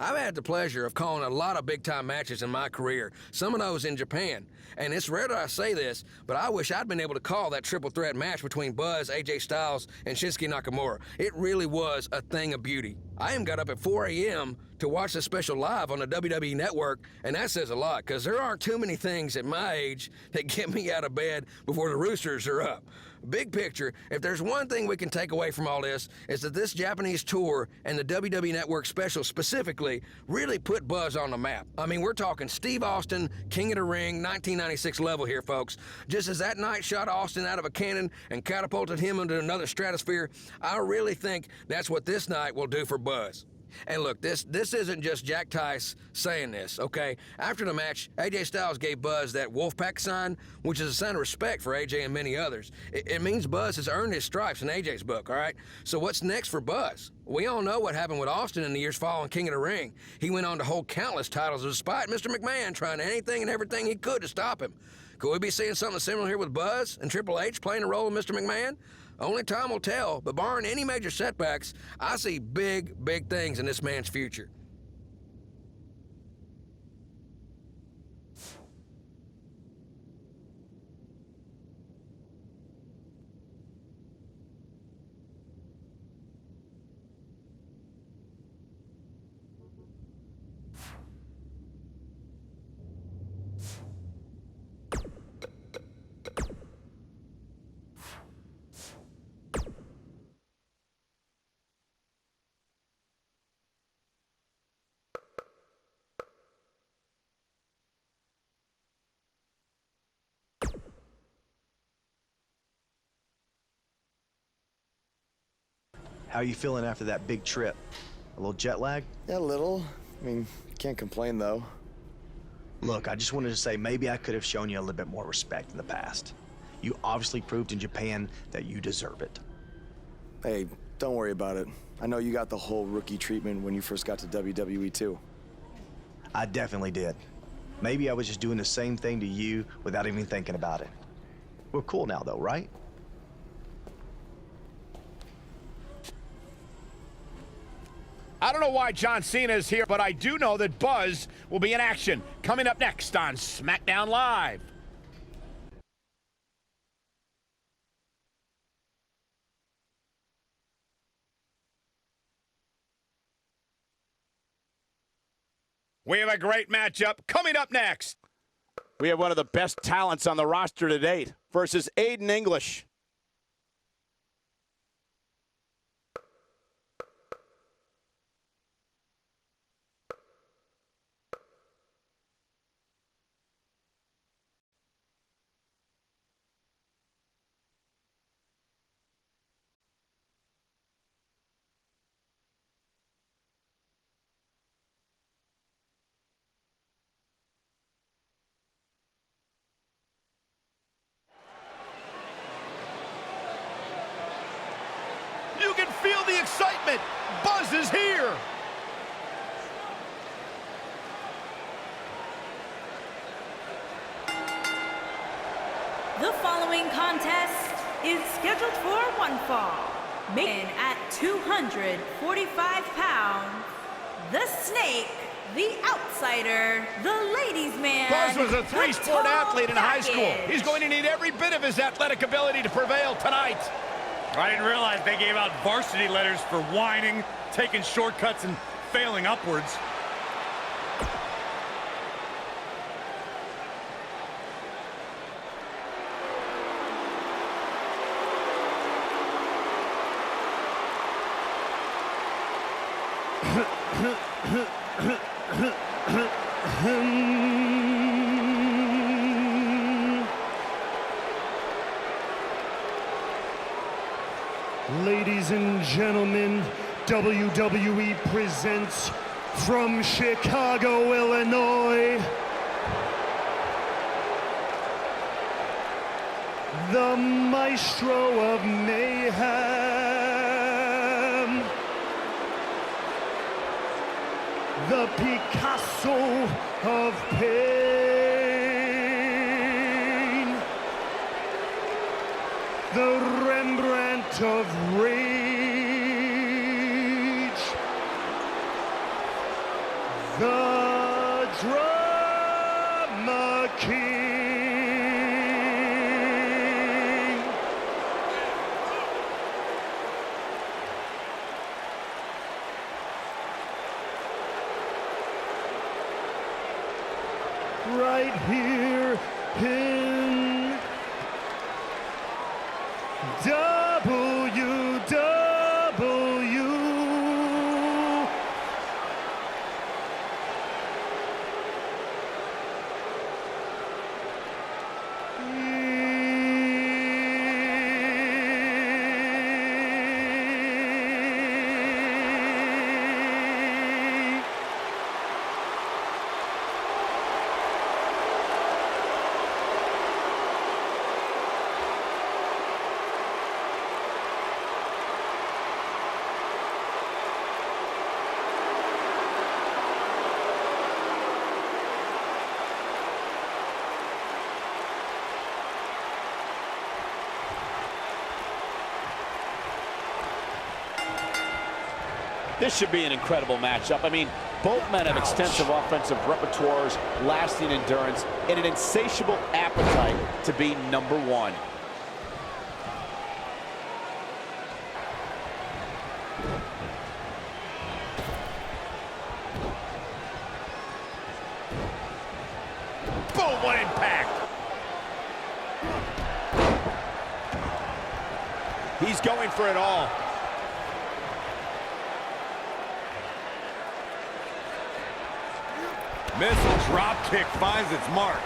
I've had the pleasure of calling a lot of big-time matches in my career, some of those in Japan. And it's rare that I say this, but I wish I'd been able to call that triple threat match between Buzz, AJ Styles, and Shinsuke Nakamura. It really was a thing of beauty. I even got up at 4 a.m. to watch the special live on the WWE Network, and that says a lot, because there aren't too many things at my age that get me out of bed before the roosters are up. Big picture, if there's one thing we can take away from all this, is that this Japanese tour and the WWE Network special specifically really put Buzz on the map. I mean, we're talking Steve Austin, King of the Ring, 1996 level here, folks. Just as that night shot Austin out of a cannon and catapulted him into another stratosphere, I really think that's what this night will do for Buzz. And look, this isn't just Jack Tice saying this, okay? After the match, AJ Styles gave Buzz that Wolfpack sign, which is a sign of respect for AJ and many others. It means Buzz has earned his stripes in AJ's book, all right? So what's next for Buzz? We all know what happened with Austin in the years following King of the Ring. He went on to hold countless titles despite Mr. McMahon trying anything and everything he could to stop him. Could we be seeing something similar here with Buzz and Triple H playing the role of Mr. McMahon? Only time will tell, but barring any major setbacks, I see big, big things in this man's future. How are you feeling after that big trip? A little jet lag? Yeah, a little. I mean, can't complain, though. Look, I just wanted to say maybe I could have shown you a little bit more respect in the past. You obviously proved in Japan that you deserve it. Hey, don't worry about it. I know you got the whole rookie treatment when you first got to WWE, too. I definitely did. Maybe I was just doing the same thing to you without even thinking about it. We're cool now, though, right? I don't know why John Cena is here, but I do know that Buzz will be in action. Coming up next on SmackDown Live. We have a great matchup coming up next. We have one of the best talents on the roster to date versus Aiden English. You can feel the excitement. Buzz is here. The following contest is scheduled for one fall. Making at 245 pounds, the Snake, the Outsider, the Ladies' Man. Buzz was a three-sport athlete in high school. He's going to need every bit of his athletic ability to prevail tonight. I didn't realize they gave out varsity letters for whining, taking shortcuts, and failing upwards. Ladies and gentlemen, WWE presents from Chicago, Illinois, the Maestro of Mayhem, the Picasso of Pain, the Rembrandt of Rage, King. Right here in WW. This should be an incredible matchup. I mean, both men have extensive offensive repertoires, lasting endurance, and an insatiable appetite to be number one. Boom, what impact! He's going for it all. Missile drop kick finds its mark.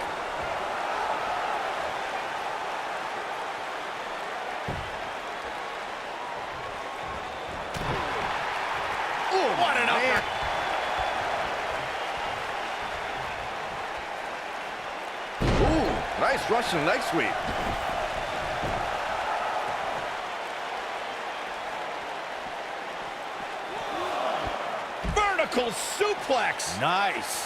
Ooh, what an upper! Ooh, nice Russian leg sweep. Vertical suplex. Nice.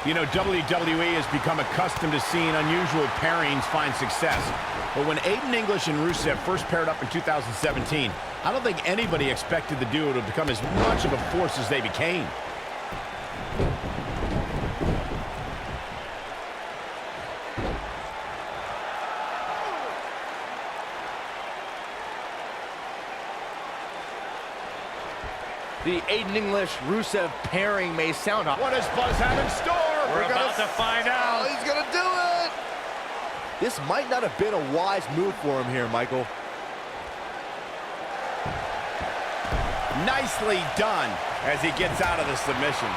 You know, WWE has become accustomed to seeing unusual pairings find success. But when Aiden English and Rusev first paired up in 2017, I don't think anybody expected the duo to become as much of a force as they became. The Aiden English-Rusev pairing may sound odd. What does Buzz have in store? We're about to find out. He's gonna do it! This might not have been a wise move for him here, Michael. Nicely done as he gets out of the submission.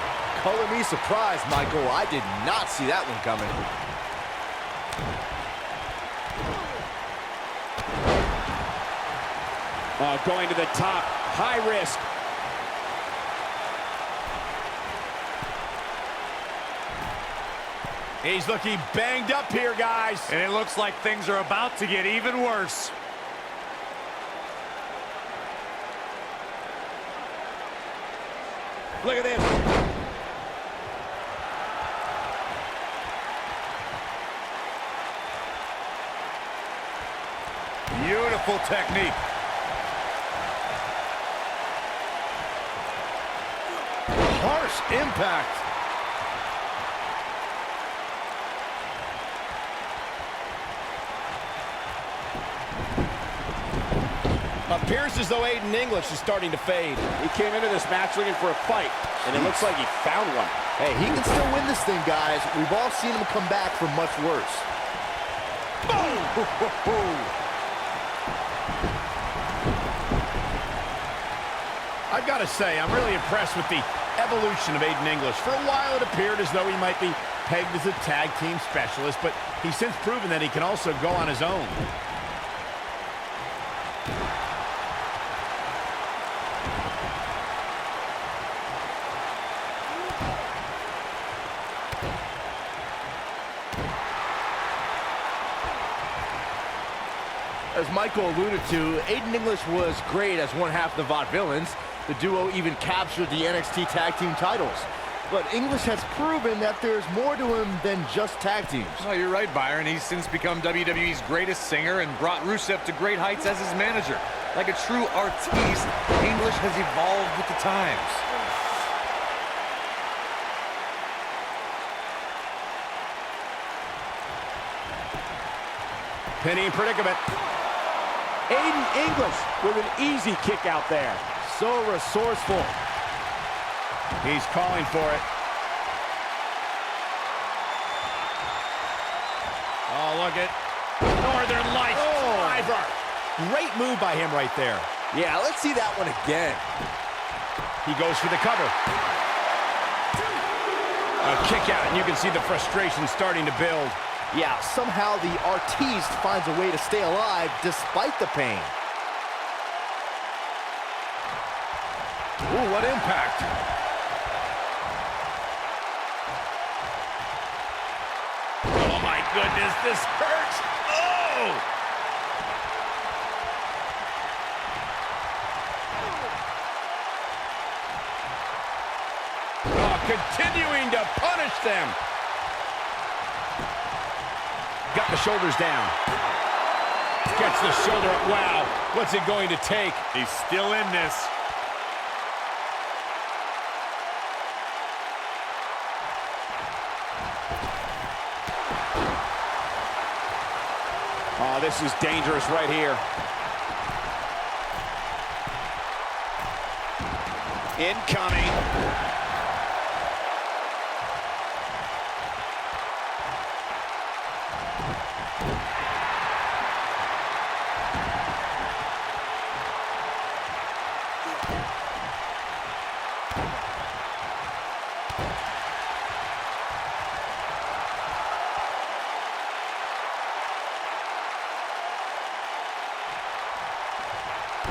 Color me surprised, Michael. I did not see that one coming. Going to the top, high risk. He's looking banged up here, guys. And it looks like things are about to get even worse. Look at this. Beautiful technique. Harsh impact. Appears as though Aiden English is starting to fade. He came into this match looking for a fight, and it looks like he found one. Hey, he can still win this thing, guys. We've all seen him come back from much worse. Boom! I've got to say, I'm really impressed with the evolution of Aiden English. For a while, it appeared as though he might be pegged as a tag team specialist, but he's since proven that he can also go on his own. As Michael alluded to, Aiden English was great as one half of the Vaudevillains. The duo even captured the NXT Tag Team titles. But English has proven that there's more to him than just tag teams. Oh, you're right, Byron. He's since become WWE's greatest singer and brought Rusev to great heights as his manager. Like a true artiste, English has evolved with the times. Penny in predicament. Aiden English with an easy kick out there. So resourceful. He's calling for it. Oh, look at Northern Lights driver. Great move by him right there. Yeah, let's see that one again. He goes for the cover. A kick out, and you can see the frustration starting to build. Yeah, somehow the artiste finds a way to stay alive despite the pain. Ooh, what impact. Oh, my goodness, this hurts. Oh! Oh, continuing to punish them. Got the shoulders down. Gets the shoulder up. Wow, what's it going to take? He's still in this. Oh, this is dangerous right here. Incoming.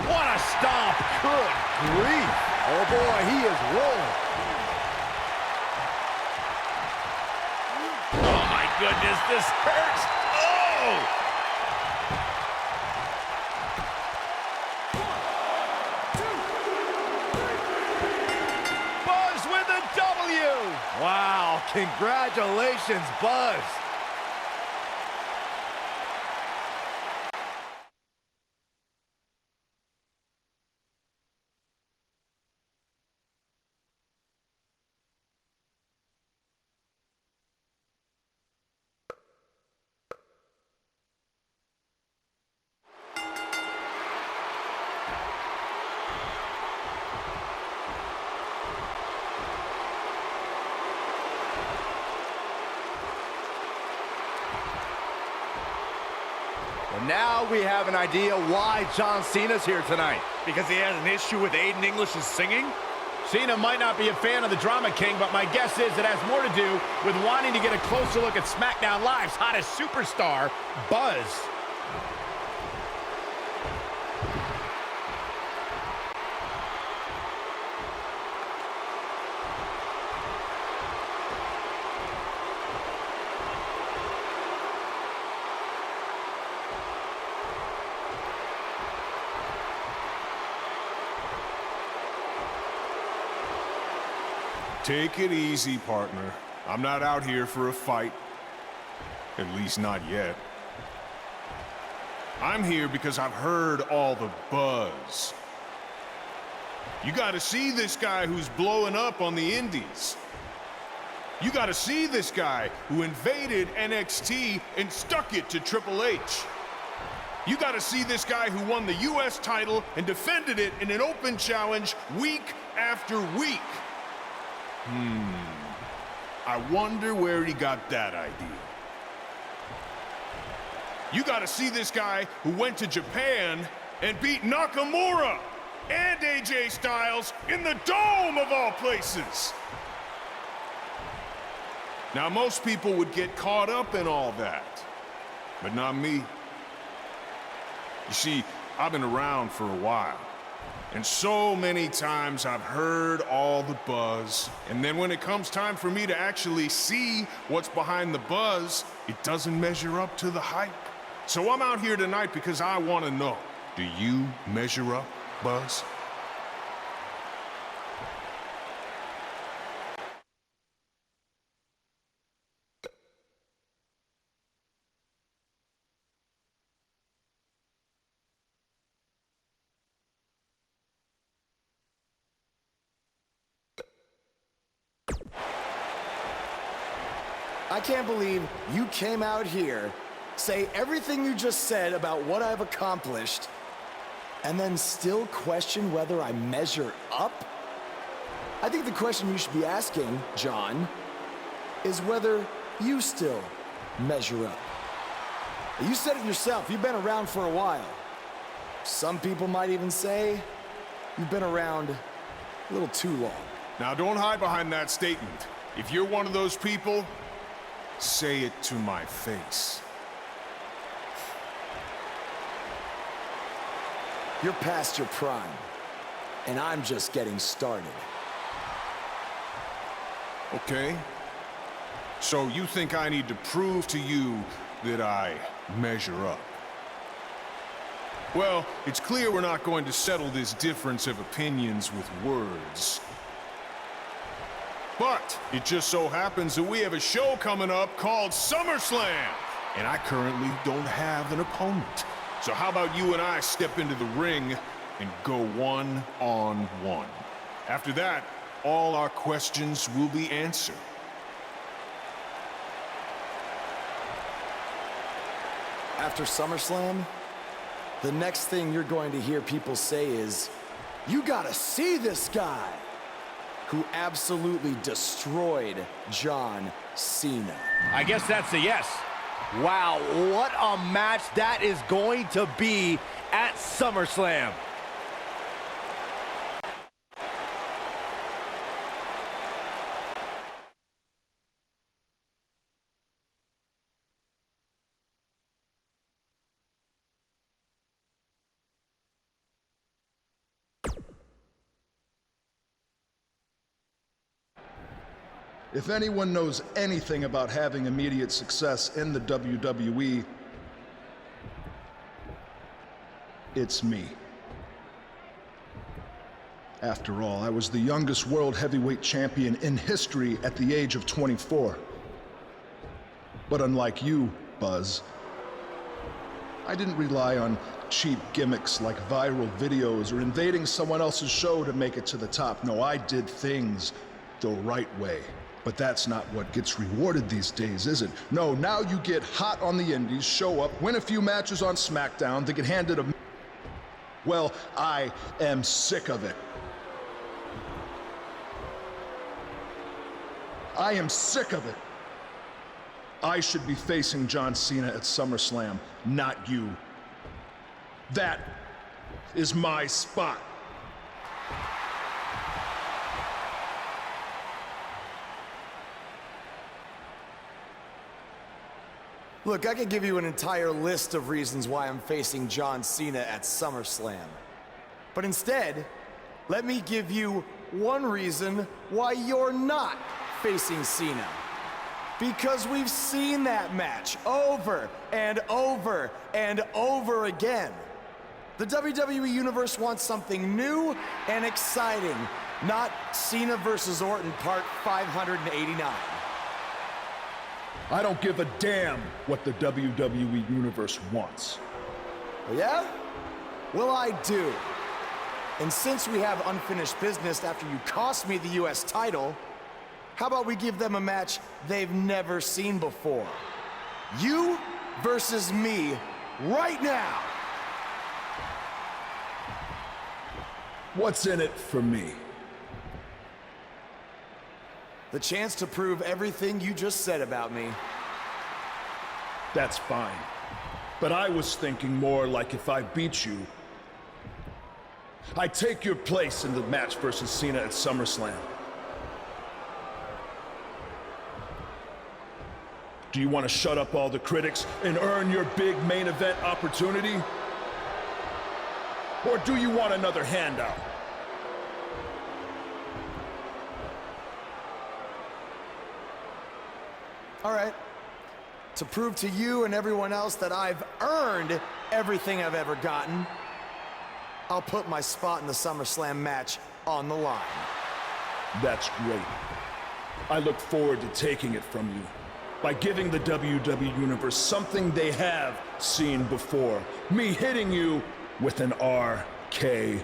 What a stomp. Good grief. Oh boy, he is rolling. Oh, my goodness, this hurts. Oh! Buzz with a W. Wow, congratulations, Buzz. And now we have an idea why John Cena's here tonight. Because he has an issue with Aiden English's singing? Cena might not be a fan of the Drama King, but my guess is it has more to do with wanting to get a closer look at SmackDown Live's hottest superstar, Buzz. Take it easy, partner. I'm not out here for a fight. At least not yet. I'm here because I've heard all the buzz. You gotta see this guy who's blowing up on the indies. You gotta see this guy who invaded NXT and stuck it to Triple H. You gotta see this guy who won the US title and defended it in an open challenge week after week. I wonder where he got that idea. You gotta see this guy who went to Japan and beat Nakamura and AJ Styles in the Dome of all places. Now, most people would get caught up in all that, but not me. You see, I've been around for a while. And so many times I've heard all the buzz, and then when it comes time for me to actually see what's behind the buzz, it doesn't measure up to the hype. So I'm out here tonight because I want to know, do you measure up, Buzz? I can't believe you came out here, say everything you just said about what I've accomplished, and then still question whether I measure up? I think the question you should be asking, John, is whether you still measure up. You said it yourself, you've been around for a while. Some people might even say you've been around a little too long. Now, don't hide behind that statement. If you're one of those people, say it to my face. You're past your prime, and I'm just getting started. Okay? So you think I need to prove to you that I measure up? Well, it's clear we're not going to settle this difference of opinions with words. But it just so happens that we have a show coming up called SummerSlam, and I currently don't have an opponent. So how about you and I step into the ring and go one-on-one? After that, all our questions will be answered. After SummerSlam, the next thing you're going to hear people say is, "You gotta see this guy," who absolutely destroyed John Cena. I guess that's a yes. Wow, what a match that is going to be at SummerSlam. If anyone knows anything about having immediate success in the WWE, it's me. After all, I was the youngest world heavyweight champion in history at the age of 24. But unlike you, Buzz, I didn't rely on cheap gimmicks like viral videos or invading someone else's show to make it to the top. No, I did things the right way. But that's not what gets rewarded these days, is it? No, now you get hot on the indies, show up, win a few matches on SmackDown, then get handed a... Well, I am sick of it. I am sick of it. I should be facing John Cena at SummerSlam, not you. That is my spot. Look, I could give you an entire list of reasons why I'm facing John Cena at SummerSlam. But instead, let me give you one reason why you're not facing Cena. Because we've seen that match over and over and over again. The WWE Universe wants something new and exciting, not Cena versus Orton Part 589. I don't give a damn what the WWE Universe wants. Yeah? Well, I do. And since we have unfinished business after you cost me the US title, how about we give them a match they've never seen before? You versus me right now. What's in it for me? The chance to prove everything you just said about me. That's fine. But I was thinking more like if I beat you, I take your place in the match versus Cena at SummerSlam. Do you want to shut up all the critics and earn your big main event opportunity? Or do you want another handout? All right. To prove to you and everyone else that I've earned everything I've ever gotten, I'll put my spot in the SummerSlam match on the line. That's great. I look forward to taking it from you by giving the WWE Universe something they have seen before. Me hitting you with an RKO.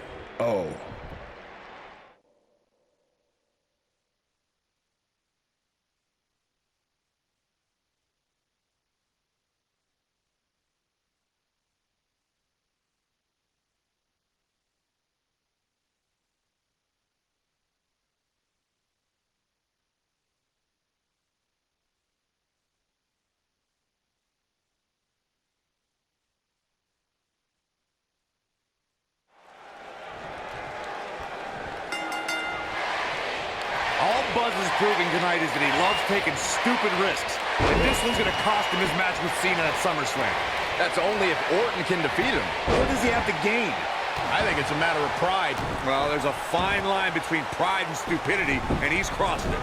Buzz is proving tonight is that he loves taking stupid risks. And this one's going to cost him his match with Cena at SummerSlam. That's only if Orton can defeat him. What does he have to gain? I think it's a matter of pride. Well, there's a fine line between pride and stupidity, and he's crossed it.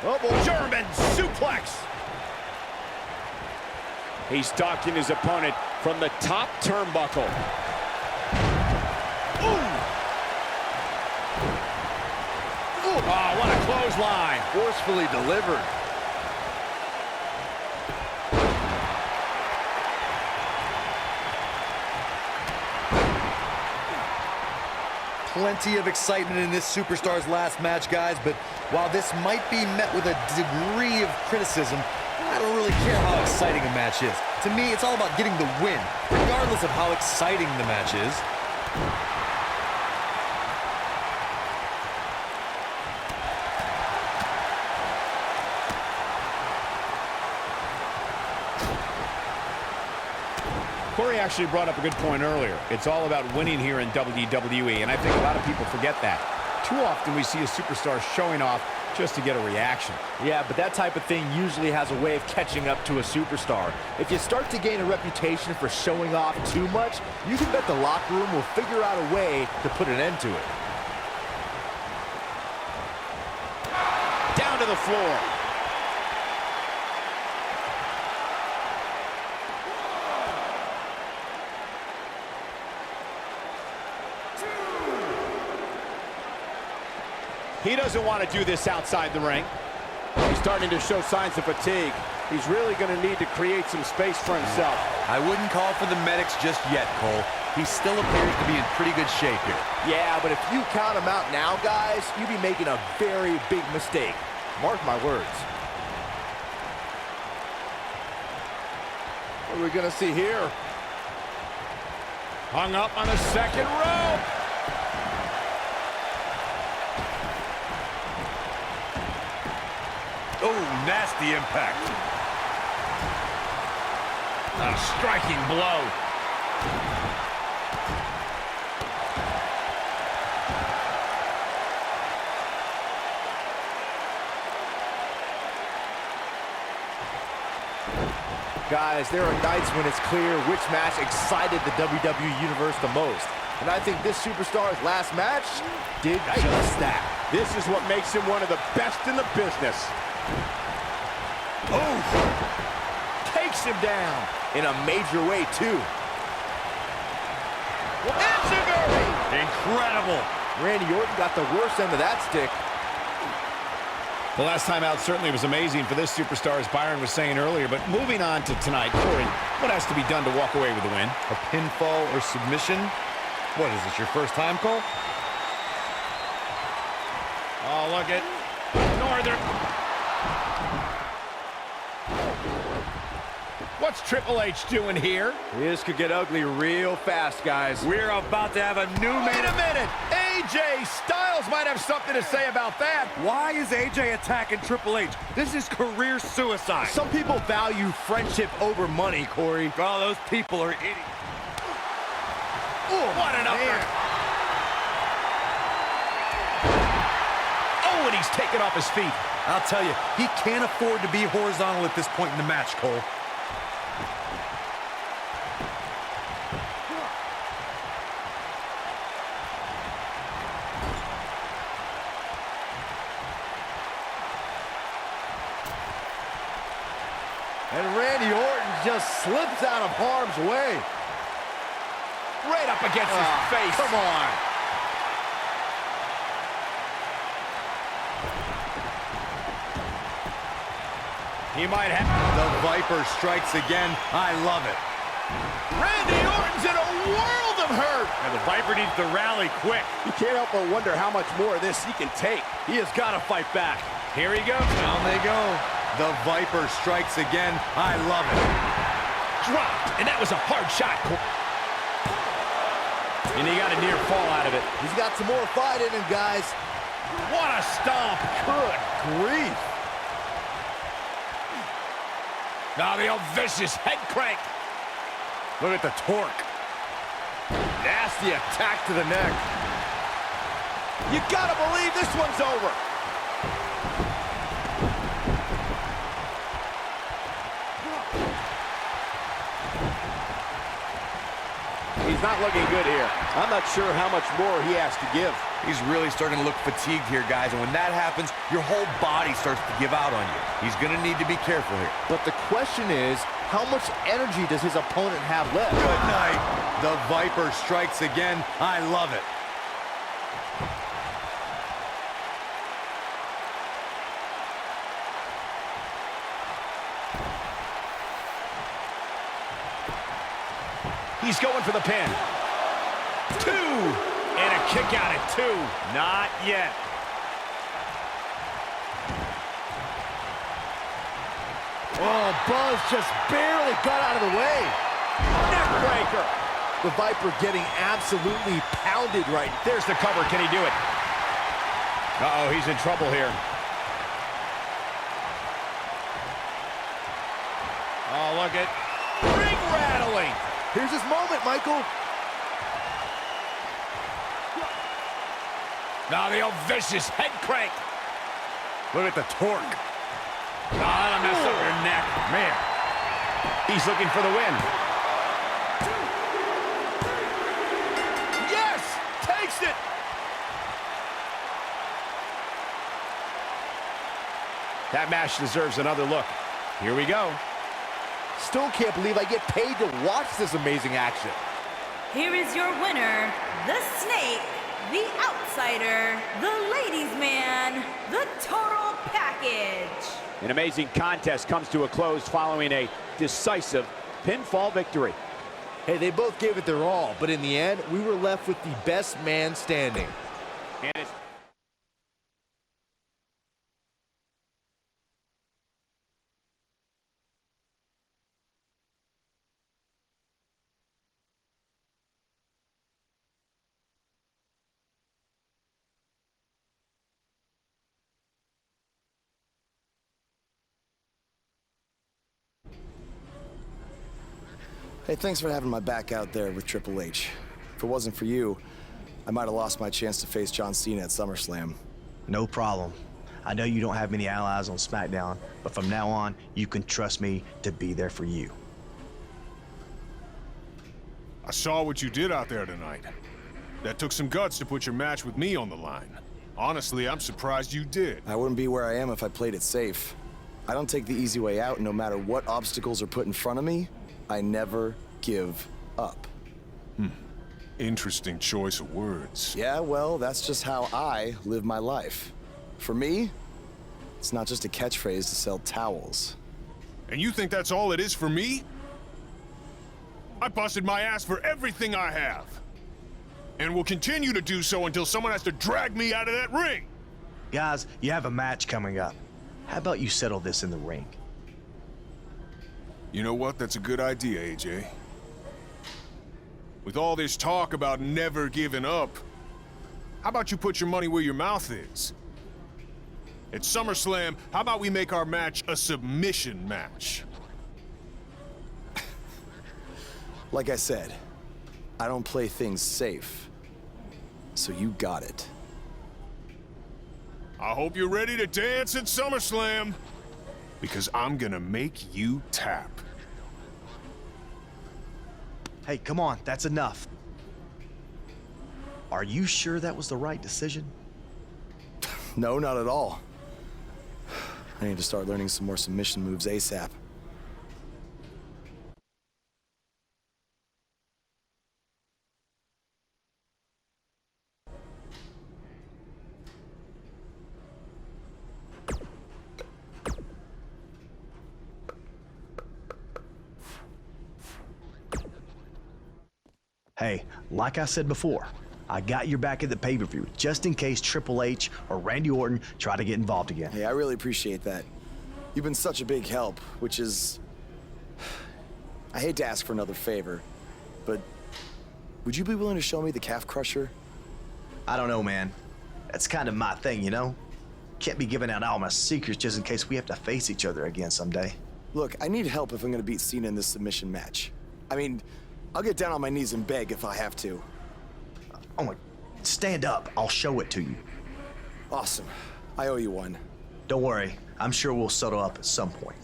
Oh, boy. German suplex. He's stalking his opponent from the top turnbuckle. Ooh. Ooh. Oh, what a clothesline. Forcefully delivered. Plenty of excitement in this superstar's last match, guys, but while this might be met with a degree of criticism, I don't really care how exciting a match is. To me, it's all about getting the win, regardless of how exciting the match is. Corey actually brought up a good point earlier. It's all about winning here in WWE, and I think a lot of people forget that. Too often we see a superstar showing off just to get a reaction. Yeah, but that type of thing usually has a way of catching up to a superstar. If you start to gain a reputation for showing off too much, you can bet the locker room will figure out a way to put an end to it. Down to the floor. He doesn't want to do this outside the ring. He's starting to show signs of fatigue. He's really going to need to create some space for himself. I wouldn't call for the medics just yet, Cole. He still appears to be in pretty good shape here. Yeah, but if you count him out now, guys, you'd be making a very big mistake. Mark my words. What are we going to see here? Hung up on the second rope. Oh, nasty impact. A striking blow. Guys, there are nights when it's clear which match excited the WWE Universe the most. And I think this superstar's last match did just that. This is what makes him one of the best in the business. Oh! Takes him down in a major way, too. Incredible. Randy Orton got the worst end of that stick. The last time out certainly was amazing for this superstar, as Byron was saying earlier. But moving on to tonight, Corey, what has to be done to walk away with the win? A pinfall or submission? What is this, your first time, Cole? Oh, look at Northern. What's Triple H doing here? This could get ugly real fast, guys. We're about to have a new Wait a minute! AJ Styles might have something to say about that. Why is AJ attacking Triple H? This is career suicide. Some people value friendship over money, Corey. Oh, those people are idiots. Oh, what an upper. Oh, and he's taken off his feet. I'll tell you, he can't afford to be horizontal at this point in the match, Cole. And Randy Orton just slips out of harm's way. Right up against his face. Come on. He might have. The Viper strikes again. I love it. Randy Orton's in a world of hurt. And the Viper needs to rally quick. You can't help but wonder how much more of this he can take. He has got to fight back. Here he goes. Down they go. The Viper strikes again. I love it. Dropped, and that was a hard shot. And he got a near fall out of it. He's got some more fight in him, guys. What a stomp. Good grief. Now the old vicious head crank. Look at the torque. Nasty attack to the neck. You gotta believe this one's over. He's not looking good here. I'm not sure how much more he has to give. He's really starting to look fatigued here, guys, and when that happens, your whole body starts to give out on you. He's gonna need to be careful here. But the question is, how much energy does his opponent have left? Good night. The Viper strikes again. I love it. He's going for the pin. 2. And a kick out at 2. Not yet. Oh, Buzz just barely got out of the way. Neckbreaker. The Viper getting absolutely pounded right now. There's the cover. Can he do it? Uh-oh, he's in trouble here. Oh, look at ring rattling. Here's his moment, Michael. Now the old vicious head crank. Look at the torque. Oh, that'll mess up your neck. Man, he's looking for the win. Yes! Takes it! That match deserves another look. Here we go. Still can't believe I get paid to watch this amazing action. Here is your winner, the Snake, the Outsider, the Ladies' Man, the Total Package. An amazing contest comes to a close following a decisive pinfall victory. Hey, they both gave it their all, but in the end, we were left with the best man standing. And it's Hey, thanks for having my back out there with Triple H. If it wasn't for you, I might have lost my chance to face John Cena at SummerSlam. No problem. I know you don't have many allies on SmackDown, but from now on, you can trust me to be there for you. I saw what you did out there tonight. That took some guts to put your match with me on the line. Honestly, I'm surprised you did. I wouldn't be where I am if I played it safe. I don't take the easy way out, no matter what obstacles are put in front of me. I never give up. Interesting choice of words. Yeah, well, that's just how I live my life. For me, it's not just a catchphrase to sell towels. And you think that's all it is for me? I busted my ass for everything I have. And will continue to do so until someone has to drag me out of that ring. Guys, you have a match coming up. How about you settle this in the ring? You know what? That's a good idea, AJ. With all this talk about never giving up, how about you put your money where your mouth is? At SummerSlam, how about we make our match a submission match? Like I said, I don't play things safe. So you got it. I hope you're ready to dance at SummerSlam, because I'm gonna make you tap. Hey, come on, that's enough. Are you sure that was the right decision? No, not at all. I need to start learning some more submission moves ASAP. Hey, like I said before, I got your back at the pay-per-view, just in case Triple H or Randy Orton try to get involved again. Hey, I really appreciate that. You've been such a big help, which is... I hate to ask for another favor, but would you be willing to show me the calf crusher? I don't know, man. That's kind of my thing, you know? Can't be giving out all my secrets just in case we have to face each other again someday. Look, I need help if I'm gonna beat Cena in this submission match. I mean, I'll get down on my knees and beg if I have to. Oh, stand up. I'll show it to you. Awesome. I owe you one. Don't worry. I'm sure we'll settle up at some point.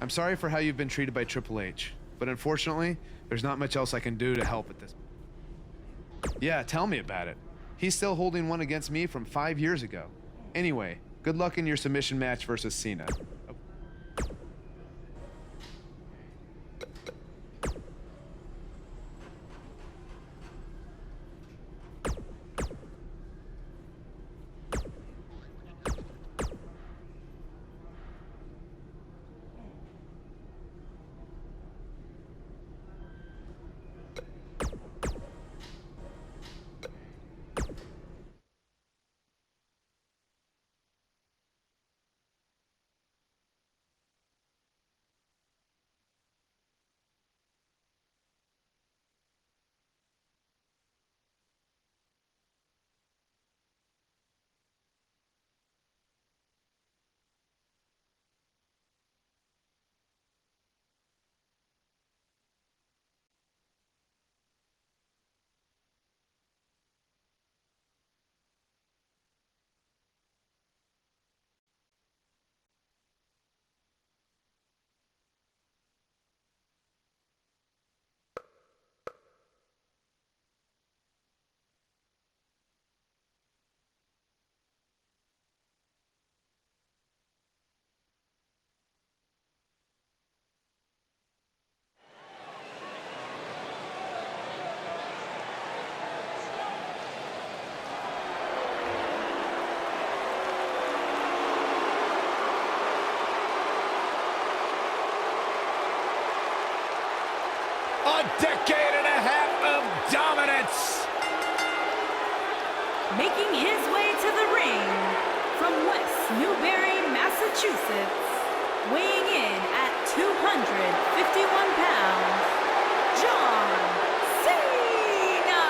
I'm sorry for how you've been treated by Triple H, but unfortunately, there's not much else I can do to help at this. Yeah, tell me about it. He's still holding one against me from 5 years ago. Anyway, good luck in your submission match versus Cena. A decade and a half of dominance. Making his way to the ring from West Newbury, Massachusetts, weighing in at 251 pounds, John Cena!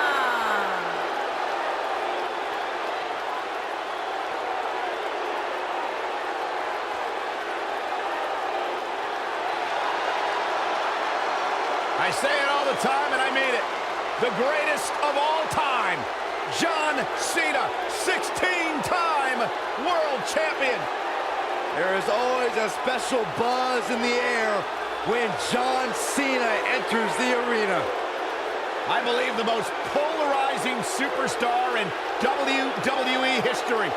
I say it all the time, and I mean it. The greatest of all time, John Cena, 16-time world champion. There is always a special buzz in the air when John Cena enters the arena. I believe the most polarizing superstar in WWE history.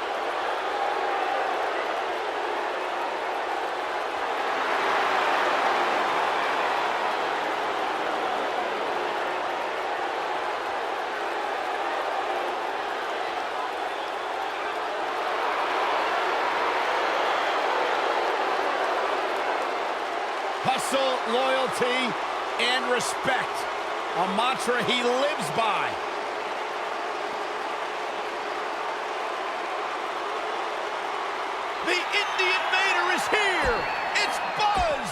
Hustle, loyalty, and respect. A mantra he lives by. The Indian Vader is here. It's Buzz.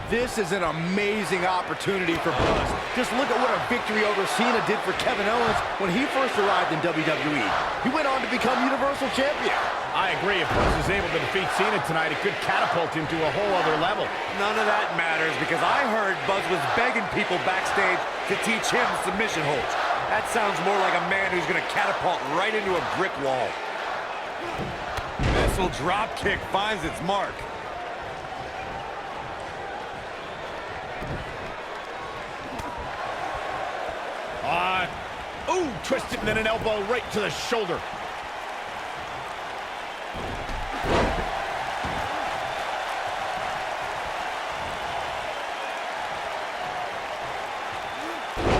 This is an amazing opportunity for Buzz. Just look at what a victory over Cena did for Kevin Owens when he first arrived in WWE. He went on to become Universal Champion. I agree. If Buzz is able to defeat Cena tonight, it could catapult him to a whole other level. None of that matters because I heard Buzz was begging people backstage to teach him submission holds. That sounds more like a man who's going to catapult right into a brick wall. Missile drop kick finds its mark. Ooh, twisted and then an elbow right to the shoulder.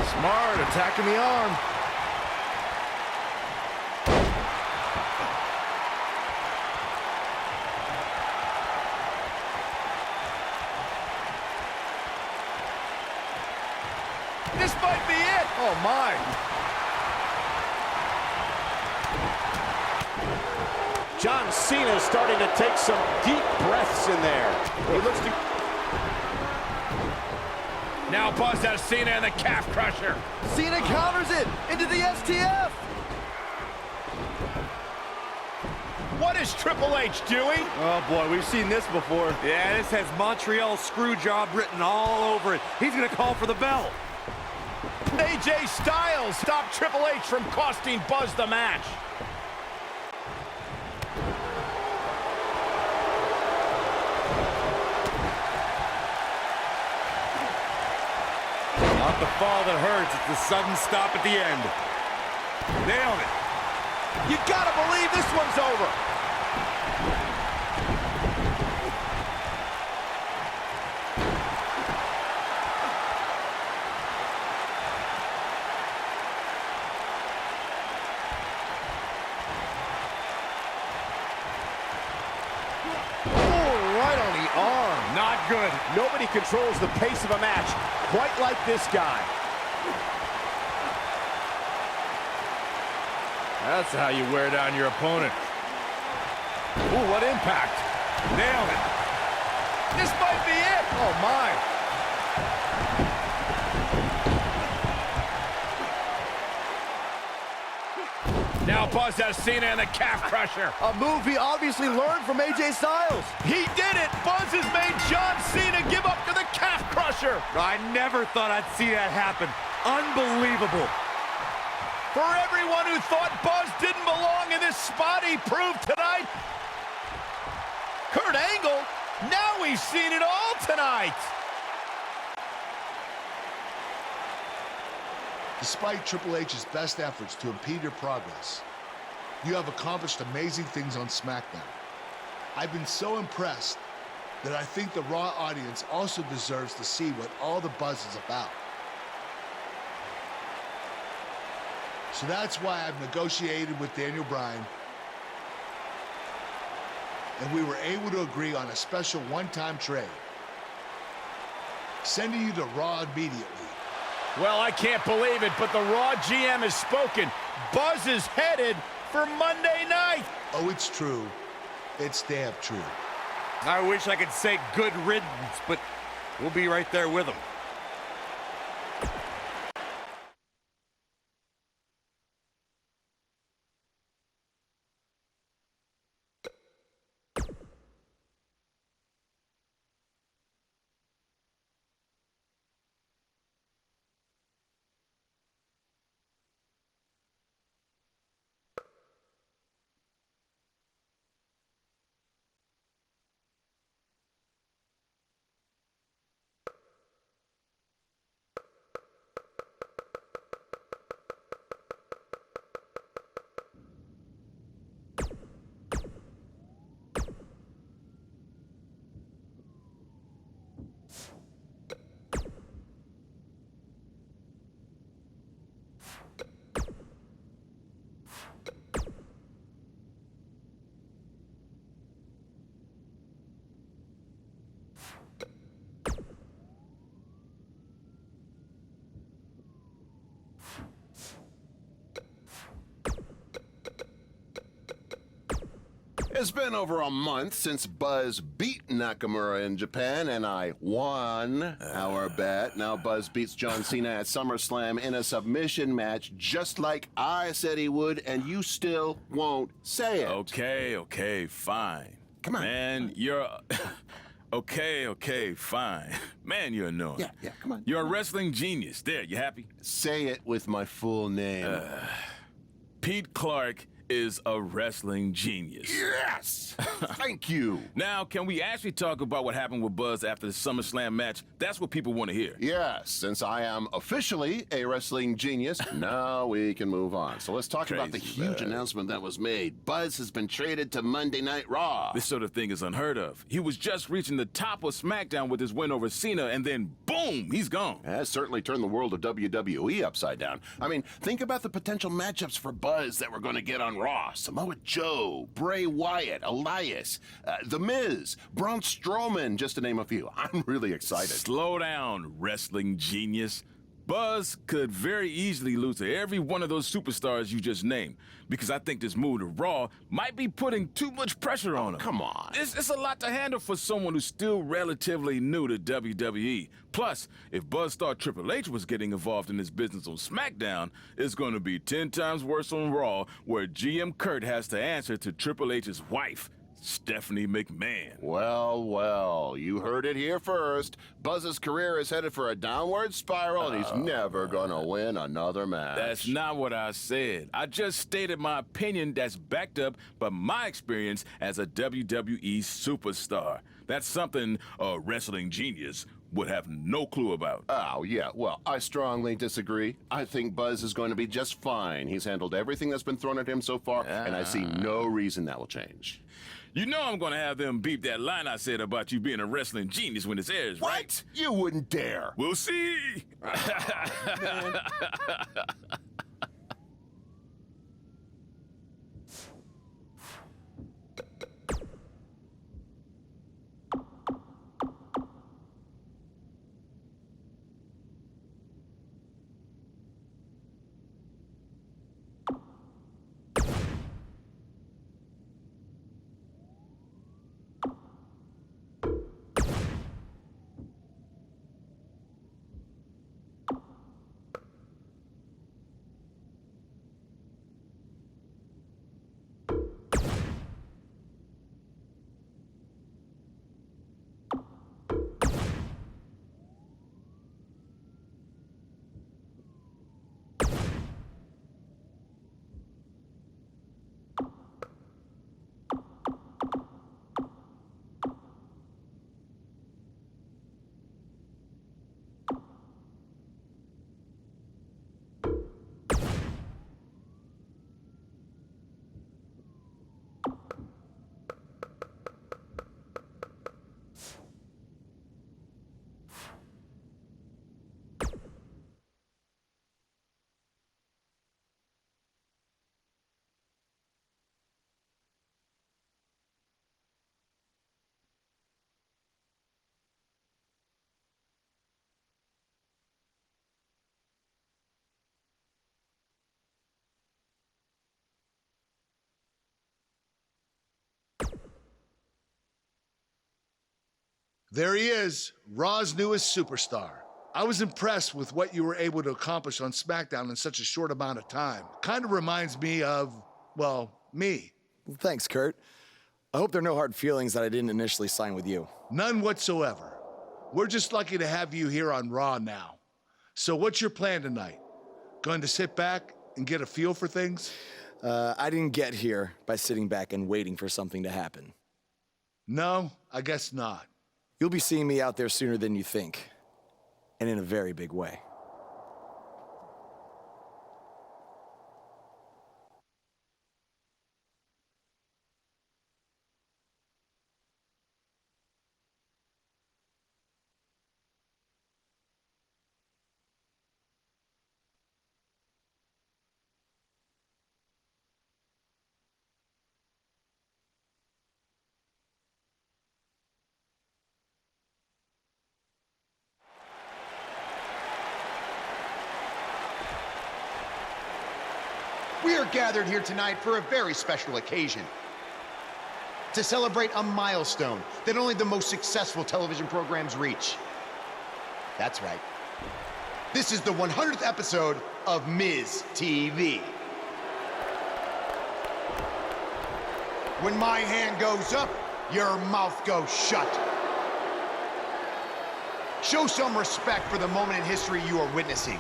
Smart, attacking the arm. This might be it. Oh, my. John Cena is starting to take some deep breaths in there. He looks to... Now Buzz has Cena in the calf crusher. Cena counters it into the STF. What is Triple H doing? Oh boy, we've seen this before. Yeah, this has Montreal screw job written all over it. He's gonna call for the bell. AJ Styles stopped Triple H from costing Buzz the match. Not the fall that hurts, it's the sudden stop at the end. Nailed it. You gotta believe this one's over. Right on the arm. Not good. Nobody controls the pace of a match quite like this guy. That's how you wear down your opponent. Ooh, what impact. Nailed it. This might be it. Oh, my. Now Buzz has Cena in the calf crusher. A move he obviously learned from AJ Styles. He did it. Buzz has made John Cena give up to the calf crusher. I never thought I'd see that happen. Unbelievable. For everyone who thought Buzz didn't belong in this spot, he proved tonight. Kurt Angle, now we've seen it all tonight. Despite Triple H's best efforts to impede your progress, you have accomplished amazing things on SmackDown. I've been so impressed that I think the Raw audience also deserves to see what all the buzz is about. So that's why I've negotiated with Daniel Bryan, and we were able to agree on a special one-time trade, sending you to Raw immediately. Well, I can't believe it, but the Raw GM has spoken. Buzz is headed for Monday night. Oh, it's true. It's damn true. I wish I could say good riddance, but we'll be right there with him. It's been over a month since Buzz beat Nakamura in Japan, and I won our bet. Now Buzz beats John Cena at SummerSlam in a submission match, just like I said he would, and you still won't say it. Okay, fine. Come on. Man, you're... Okay, fine. Man, you're annoying. Yeah, come on. You're a wrestling genius. There, you happy? Say it with my full name. Pete Clark is a wrestling genius. Yes! Thank you. Now, can we actually talk about what happened with Buzz after the SummerSlam match? That's what people want to hear. Yes, since I am officially a wrestling genius, now we can move on. So let's talk about the huge announcement that was made. Buzz has been traded to Monday Night Raw. This sort of thing is unheard of. He was just reaching the top of SmackDown with his win over Cena, and then boom, he's gone. It has certainly turned the world of WWE upside down. I mean, think about the potential matchups for Buzz that we're going to get on Raw. Samoa Joe, Bray Wyatt, Elias, The Miz, Braun Strowman, just to name a few. I'm really excited. Slow down, wrestling genius. Buzz could very easily lose to every one of those superstars you just named, because I think this move to Raw might be putting too much pressure on him. Come on. It's a lot to handle for someone who's still relatively new to WWE. Plus, if Buzz thought Triple H was getting involved in this business on SmackDown, it's going to be 10 times worse on Raw, where GM Kurt has to answer to Triple H's wife, Stephanie McMahon. Well, well, you heard it here first. Buzz's career is headed for a downward spiral, and he's never gonna win another match. That's not what I said. I just stated my opinion that's backed up by my experience as a WWE superstar. That's something a wrestling genius would have no clue about. Oh, yeah, well, I strongly disagree. I think Buzz is going to be just fine. He's handled everything that's been thrown at him so far, and I see no reason that will change. You know I'm gonna have them beep that line I said about you being a wrestling genius when this airs, What? right? You wouldn't dare. We'll see. There he is, Raw's newest superstar. I was impressed with what you were able to accomplish on SmackDown in such a short amount of time. Kind of reminds me of, well, me. Thanks, Kurt. I hope there are no hard feelings that I didn't initially sign with you. None whatsoever. We're just lucky to have you here on Raw now. So what's your plan tonight? Going to sit back and get a feel for things? I didn't get here by sitting back and waiting for something to happen. No, I guess not. You'll be seeing me out there sooner than you think, and in a very big way. We are gathered here tonight for a very special occasion. To celebrate a milestone that only the most successful television programs reach. That's right. This is the 100th episode of Miz TV. When my hand goes up, your mouth goes shut. Show some respect for the moment in history you are witnessing.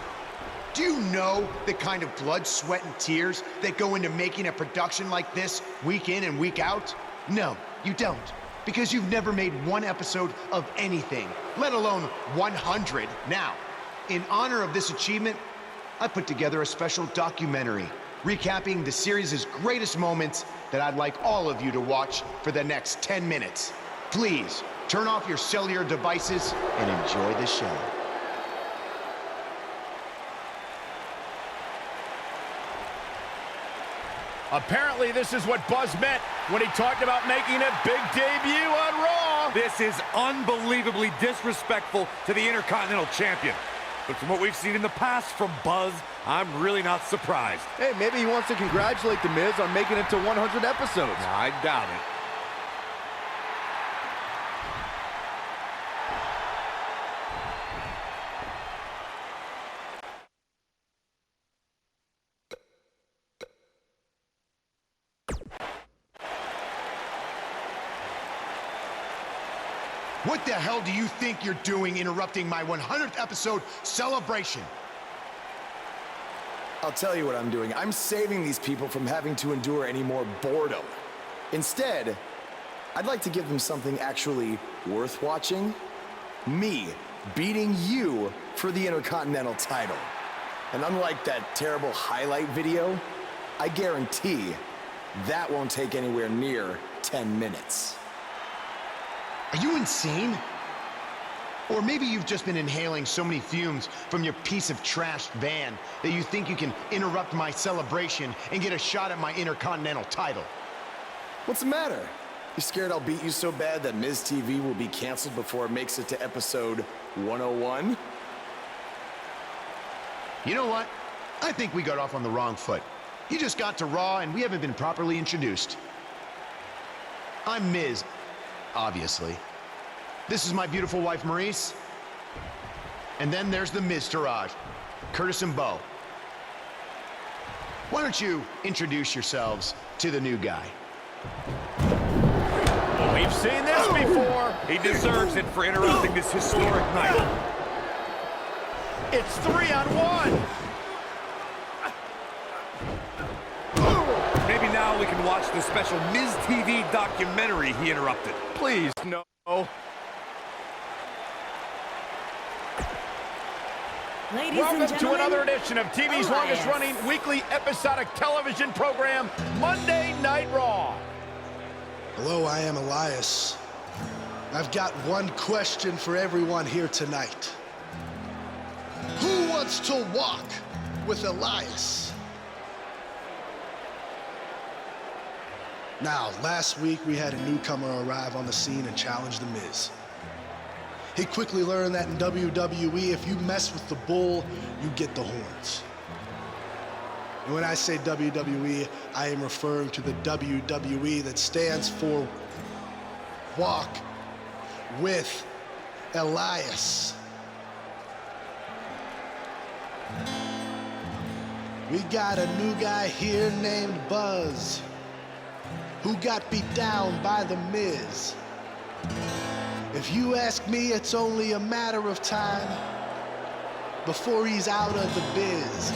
Do you know the kind of blood, sweat, and tears that go into making a production like this week in and week out? No, you don't, because you've never made one episode of anything, let alone 100. Now, in honor of this achievement, I put together a special documentary recapping the series' greatest moments that I'd like all of you to watch for the next 10 minutes. Please, turn off your cellular devices and enjoy the show. Apparently, this is what Buzz meant when he talked about making a big debut on Raw. This is unbelievably disrespectful to the Intercontinental Champion. But from what we've seen in the past from Buzz, I'm really not surprised. Hey, maybe he wants to congratulate The Miz on making it to 100 episodes. I doubt it. What the hell do you think you're doing interrupting my 100th episode celebration? I'll tell you what I'm doing. I'm saving these people from having to endure any more boredom. Instead, I'd like to give them something actually worth watching. Me beating you for the Intercontinental title. And unlike that terrible highlight video, I guarantee that won't take anywhere near 10 minutes. Are you insane? Or maybe you've just been inhaling so many fumes from your piece of trash van that you think you can interrupt my celebration and get a shot at my Intercontinental title. What's the matter? You scared I'll beat you so bad that Miz TV will be canceled before it makes it to episode 101? You know what? I think we got off on the wrong foot. You just got to Raw and we haven't been properly introduced. I'm Miz, obviously. This is my beautiful wife, Maurice. And then there's the Miztourage, Curtis and Bo. Why don't you introduce yourselves to the new guy? We've seen this before. He deserves it for interrupting this historic night. It's 3-on-1. Maybe now we can watch the special Miz TV documentary he interrupted. Please, no. Ladies Welcome and to gentlemen, another edition of TV's longest-running weekly episodic television program, Monday Night Raw. Hello, I am Elias. I've got one question for everyone here tonight. Who wants to walk with Elias? Now, last week we had a newcomer arrive on the scene and challenge The Miz. He quickly learned that in WWE, if you mess with the bull, you get the horns. And when I say WWE, I am referring to the WWE that stands for Walk with Elias. We got a new guy here named Buzz, who got beat down by The Miz. If you ask me, it's only a matter of time before he's out of the biz.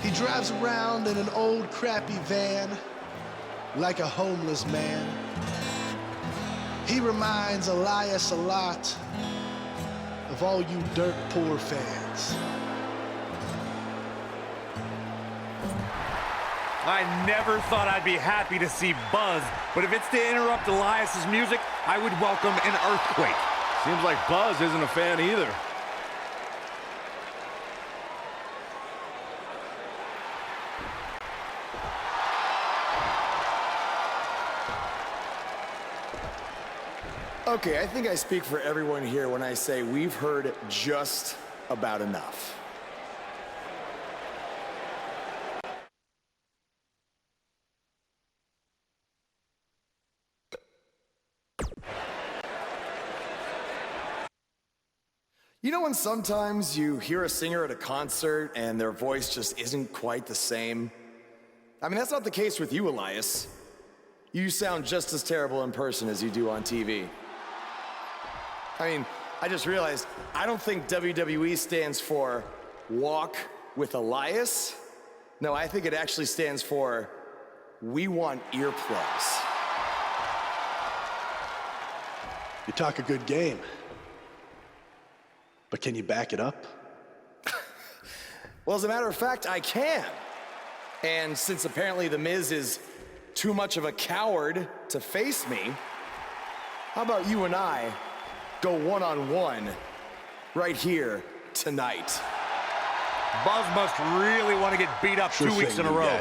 He drives around in an old crappy van like a homeless man. He reminds Elias a lot of all you dirt poor fans. I never thought I'd be happy to see Buzz, but if it's to interrupt Elias's music, I would welcome an earthquake. Seems like Buzz isn't a fan either. Okay, I think I speak for everyone here when I say we've heard just about enough. You know when sometimes you hear a singer at a concert and their voice just isn't quite the same? I mean, that's not the case with you, Elias. You sound just as terrible in person as you do on TV. I mean, I just realized, I don't think WWE stands for Walk with Elias. No, I think it actually stands for We Want Earplugs. You talk a good game, but can you back it up? Well, as a matter of fact, I can. And since apparently The Miz is too much of a coward to face me, how about you and I go one-on-one right here tonight? Buzz must really want to get beat up 2 weeks in a row.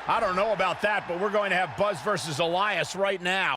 I don't know about that, but we're going to have Buzz versus Elias right now.